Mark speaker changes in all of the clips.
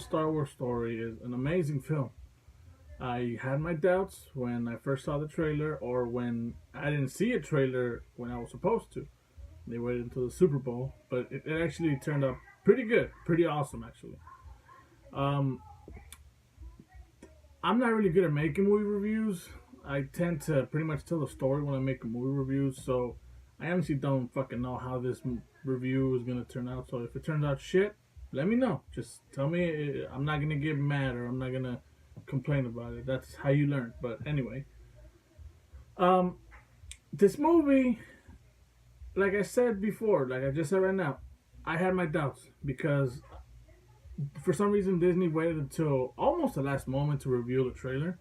Speaker 1: A Star Wars Story is an amazing film. I had my doubts when I first saw the trailer, or when I didn't see a trailer when I was supposed to. They waited until the Super Bowl, but it actually turned out pretty good, pretty awesome actually. Um, I'm not really good at making movie reviews. I tend to pretty much tell the story when I make a movie review, so I honestly don't fucking know how this review is gonna turn out. So if it turns out shit, let me know. Just tell me. I'm not gonna get mad, or I'm not gonna complain about it. That's how you learn. But anyway, um, this movie, like I said before, like I just said right now, I had my doubts because for some reason Disney waited until almost the last moment to reveal the trailer,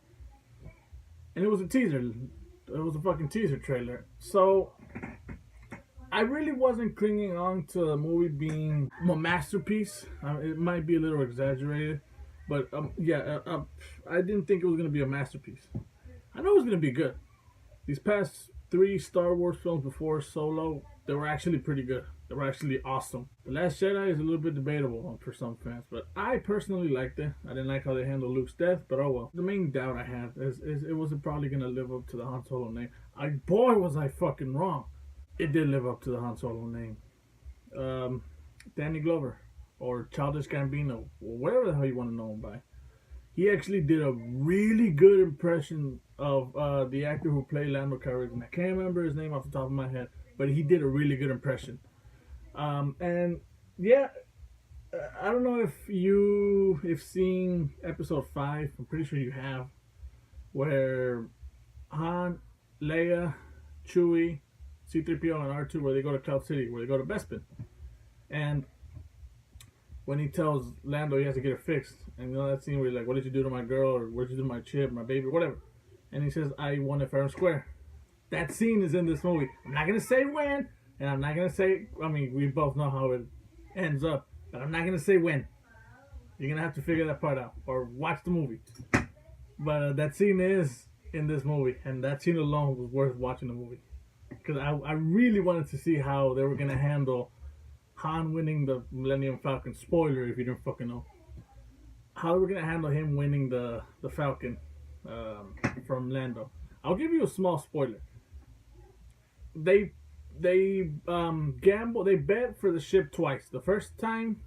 Speaker 1: and it was a teaser. It was a fucking teaser trailer. So I really wasn't clinging on to the movie being a masterpiece. It might be a little exaggerated, but I didn't think it was gonna be a masterpiece. I know it was gonna be good. These past three Star Wars films before Solo, they were actually pretty good. They were actually awesome. The Last Jedi is a little bit debatable for some fans, but I personally liked it. I didn't like how they handled Luke's death, but oh well. The main doubt I had is it wasn't probably gonna live up to the Han Solo name. Boy was I fucking wrong. It did live up to the Han Solo name. Danny Glover, or Childish Gambino, or whatever the hell you want to know him by. He actually did a really good impression of the actor who played Lando Calrissian. I can't remember his name off the top of my head, but he did a really good impression. And yeah, I don't know if seen episode 5. I'm pretty sure you have, where Han, Leia, Chewie, C-3PO, and R2, where they go to Cloud City, where they go to Bespin, and when he tells Lando he has to get it fixed, and you know that scene where he's like, "What did you do to my girl?" or "What did you do to my chip, my baby, whatever," and he says, "I won it fair and square." That scene is in this movie. I'm not gonna say when, and I'm not gonna say. I mean, we both know how it ends up, but I'm not gonna say when. You're gonna have to figure that part out or watch the movie. But that scene is in this movie, and that scene alone was worth watching the movie, because I really wanted to see how they were gonna handle Han winning the Millennium Falcon. Spoiler if you didn't fucking know. How we're gonna handle him winning the Falcon from Lando. I'll give you a small spoiler. They gamble. They bet for the ship twice. The first time,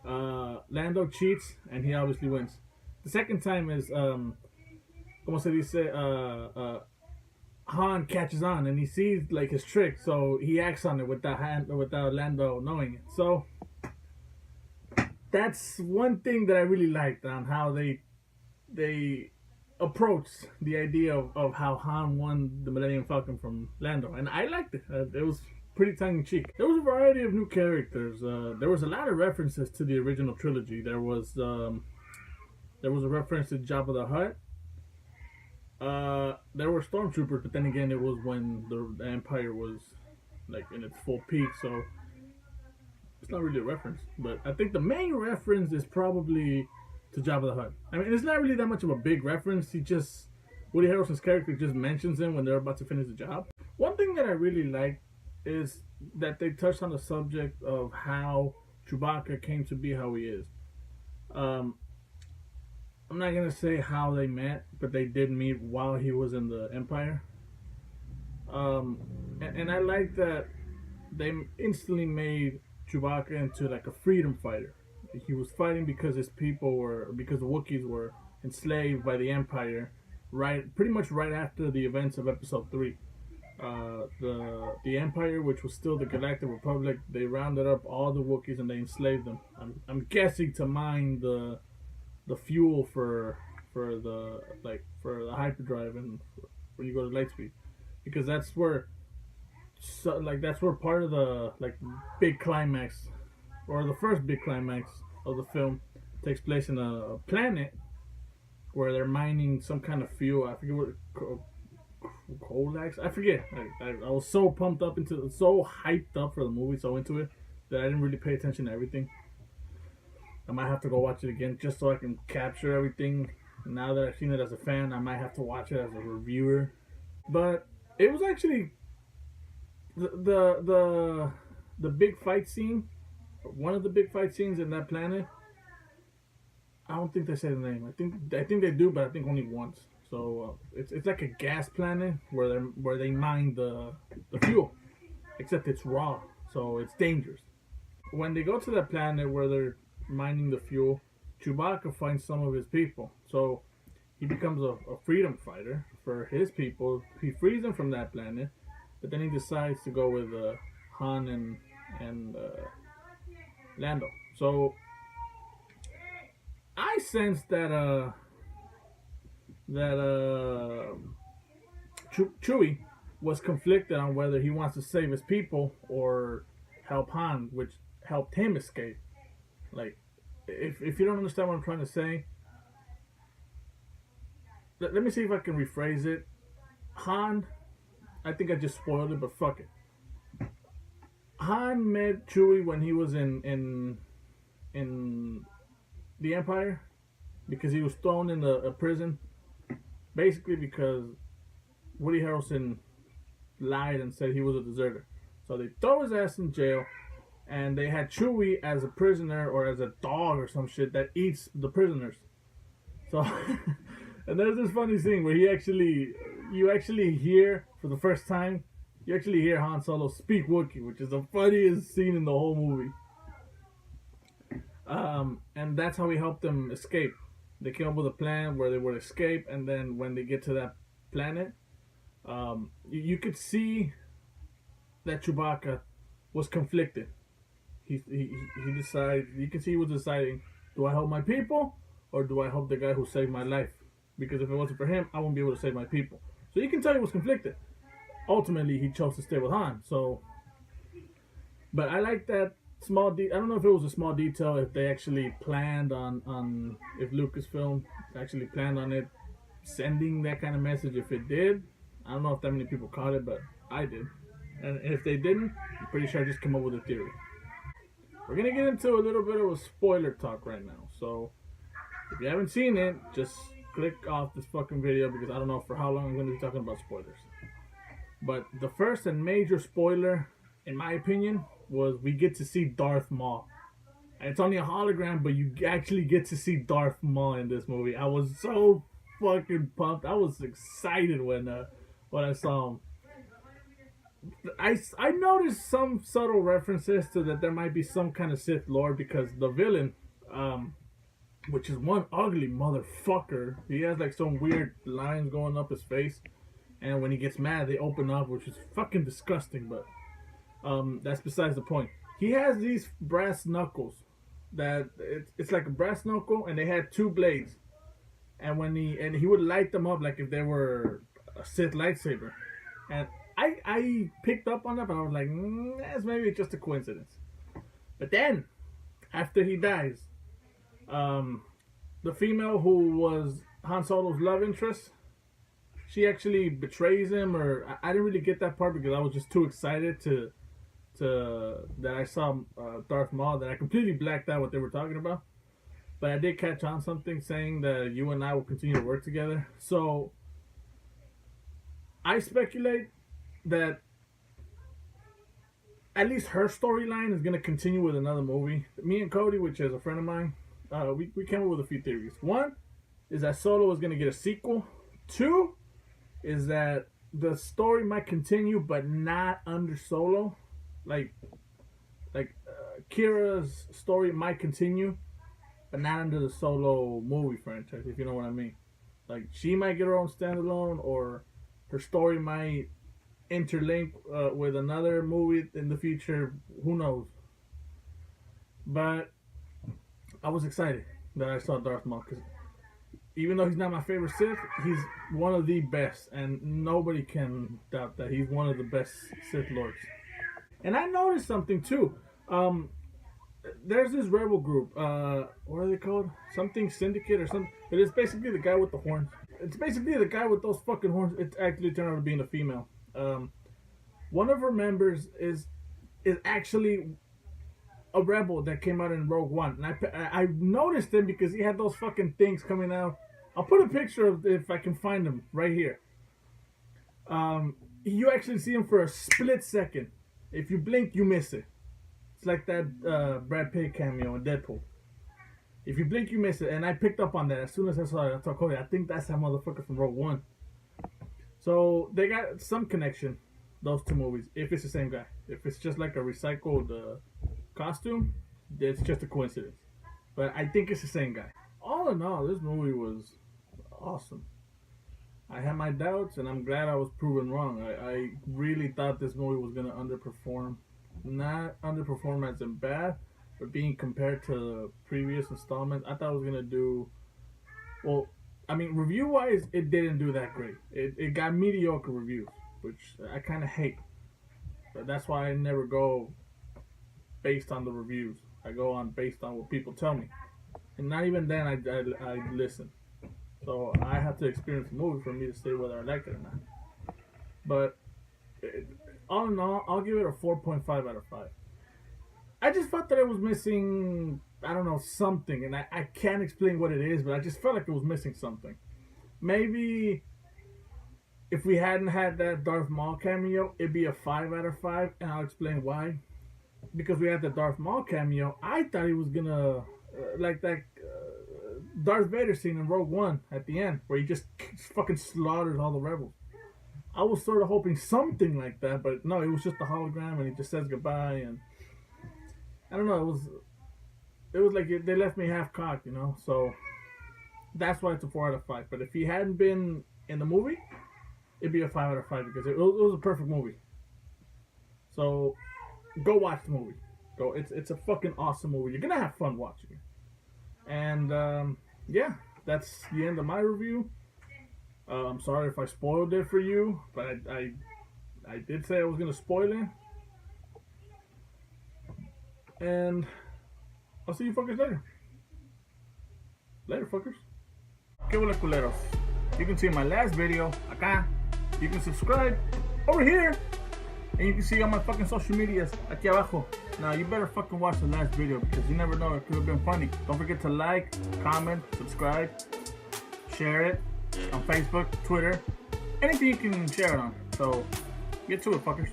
Speaker 1: Lando cheats and he obviously wins. The second time is como se dice, Han catches on and he sees like his trick, so he acts on it without Lando knowing it. So that's one thing that I really liked on how they approached the idea of how Han won the Millennium Falcon from Lando, and I liked it. It was pretty tongue in cheek. There was a variety of new characters. There was a lot of references to the original trilogy. There was a reference to Jabba the Hutt. There were stormtroopers, but then again, it was when the Empire was like in its full peak, so it's not really a reference. But I think the main reference is probably to Jabba the Hutt. I mean, it's not really that much of a big reference. Woody Harrelson's character just mentions him when they're about to finish the job. One thing that I really like is that they touched on the subject of how Chewbacca came to be how he is. I'm not gonna say how they met, but they did meet while he was in the Empire. And I like that they instantly made Chewbacca into like a freedom fighter. He was fighting because because the Wookiees were enslaved by the Empire, pretty much right after the events of Episode 3. The Empire, which was still the Galactic Republic, they rounded up all the Wookiees and they enslaved them. I'm guessing to mine the fuel for the hyperdrive and when you go to Lightspeed, because that's where part of the big climax, or the first big climax of the film, takes place in a planet where they're mining some kind of fuel. I forget what Colax. I forget. I was so so hyped up for the movie, so into it, that I didn't really pay attention to everything. I might have to go watch it again just so I can capture everything. Now that I've seen it as a fan, I might have to watch it as a reviewer. But it was actually the big fight scene. One of the big fight scenes in that planet I don't think they say the name. I think they do, but I think only once. So it's like a gas planet where they mine the fuel, except it's raw, so it's dangerous. When they go to that planet where they're mining the fuel, Chewbacca finds some of his people. So he becomes a freedom fighter for his people. He frees them from that planet, but then he decides to go with Han and Lando. So I sense that Chewie was conflicted on whether he wants to save his people or help Han, which helped him escape. Like, if you don't understand what I'm trying to say, let me see if I can rephrase it. Han, I think I just spoiled it, but fuck it. Han met Chewie when he was in the Empire because he was thrown in a prison, basically because Woody Harrelson lied and said he was a deserter. So they throw his ass in jail, and they had Chewie as a prisoner or as a dog or some shit that eats the prisoners. So, and there's this funny thing where you actually hear for the first time, you actually hear Han Solo speak Wookiee, which is the funniest scene in the whole movie. And that's how he helped them escape. They came up with a plan where they would escape, and then when they get to that planet, you could see that Chewbacca was conflicted. He decided. You can see he was deciding: do I help my people or do I help the guy who saved my life? Because if it wasn't for him, I wouldn't be able to save my people. So you can tell he was conflicted. Ultimately, he chose to stay with Han. So, but I like that small. I don't know if it was a small detail. If they actually planned on if Lucasfilm actually planned on it sending that kind of message. If it did, I don't know if that many people caught it, but I did. And if they didn't, I'm pretty sure I just came up with a theory. We're gonna get into a little bit of a spoiler talk right now. So if you haven't seen it, just click off this fucking video because I don't know for how long I'm gonna be talking about spoilers. But the first and major spoiler, in my opinion, was we get to see Darth Maul. And it's only a hologram, but you actually get to see Darth Maul in this movie. I was so fucking pumped. I was excited when I saw him. I noticed some subtle references to that there might be some kind of Sith Lord because the villain, which is one ugly motherfucker, he has like some weird lines going up his face, and when he gets mad, they open up, which is fucking disgusting. But that's besides the point. He has these brass knuckles that it's like a brass knuckle, and they had two blades, and when he would light them up like if they were a Sith lightsaber, and I picked up on that, but I was like, that's maybe just a coincidence. But then, after he dies, the female who was Han Solo's love interest, she actually betrays him, or I didn't really get that part because I was just too excited to that I saw Darth Maul that I completely blacked out what they were talking about. But I did catch on something saying that you and I will continue to work together. So I speculate that at least her storyline is going to continue with another movie. Me and Cody, which is a friend of mine, we came up with a few theories. One is that Solo is going to get a sequel. Two is that the story might continue, but not under Solo. Like Kira's story might continue, but not under the Solo movie franchise, if you know what I mean. Like, she might get her own standalone, or her story might interlink with another movie in the future. Who knows? But I was excited that I saw Darth Maul because even though he's not my favorite Sith, he's one of the best, and nobody can doubt that he's one of the best Sith Lords. And I noticed something too. There's this rebel group. What are they called? Something Syndicate or something. It is basically the guy with the horns. It's basically the guy with those fucking horns. It actually turned out to being a female. One of her members is actually a rebel that came out in Rogue One, and I noticed him because he had those fucking things coming out. I'll put a picture of if I can find him right here. You actually see him for a split second. If you blink, you miss it. It's like that Brad Pitt cameo in Deadpool. If you blink, you miss it. And I picked up on that as soon as I saw it. I told Cody, I think that's that motherfucker from Rogue One. So they got some connection, those two movies, if it's the same guy. If it's just like a recycled costume, it's just a coincidence. But I think it's the same guy. All in all, this movie was awesome. I had my doubts, and I'm glad I was proven wrong. I really thought this movie was going to underperform. Not underperform as in bad, but being compared to the previous installments, I thought it was going to do... Well, I mean, review-wise, it didn't do that great. It got mediocre reviews, which I kind of hate. But that's why I never go based on the reviews. I go on based on what people tell me. And not even then I listen. So I have to experience the movie for me to say whether I like it or not. But all in all, I'll give it a 4.5 out of 5. I just felt that it was missing, I don't know, something. And I can't explain what it is, but I just felt like it was missing something. Maybe if we hadn't had that Darth Maul cameo, it'd be a 5 out of 5. And I'll explain why. Because we had the Darth Maul cameo, I thought he was going to, like that Darth Vader scene in Rogue One at the end, where he just fucking slaughters all the rebels. I was sort of hoping something like that, but no, it was just a hologram, and he just says goodbye, and I don't know, it was like they left me half cocked, you know. So that's why it's a 4 out of 5. But if he hadn't been in the movie, it'd be a 5 out of 5 because it was a perfect movie. So go watch the movie. Go, it's a fucking awesome movie. You're gonna have fun watching it. And yeah, that's the end of my review. I'm sorry if I spoiled it for you, but I did say I was gonna spoil it. And I'll see you fuckers later. Later, fuckers. Que hola, culeros. You can see my last video acá. You can subscribe over here. And you can see all my fucking social medias aquí abajo. Now you better fucking watch the last video because you never know, it could have been funny. Don't forget to like, comment, subscribe, share it on Facebook, Twitter, anything you can share it on. So get to it, fuckers.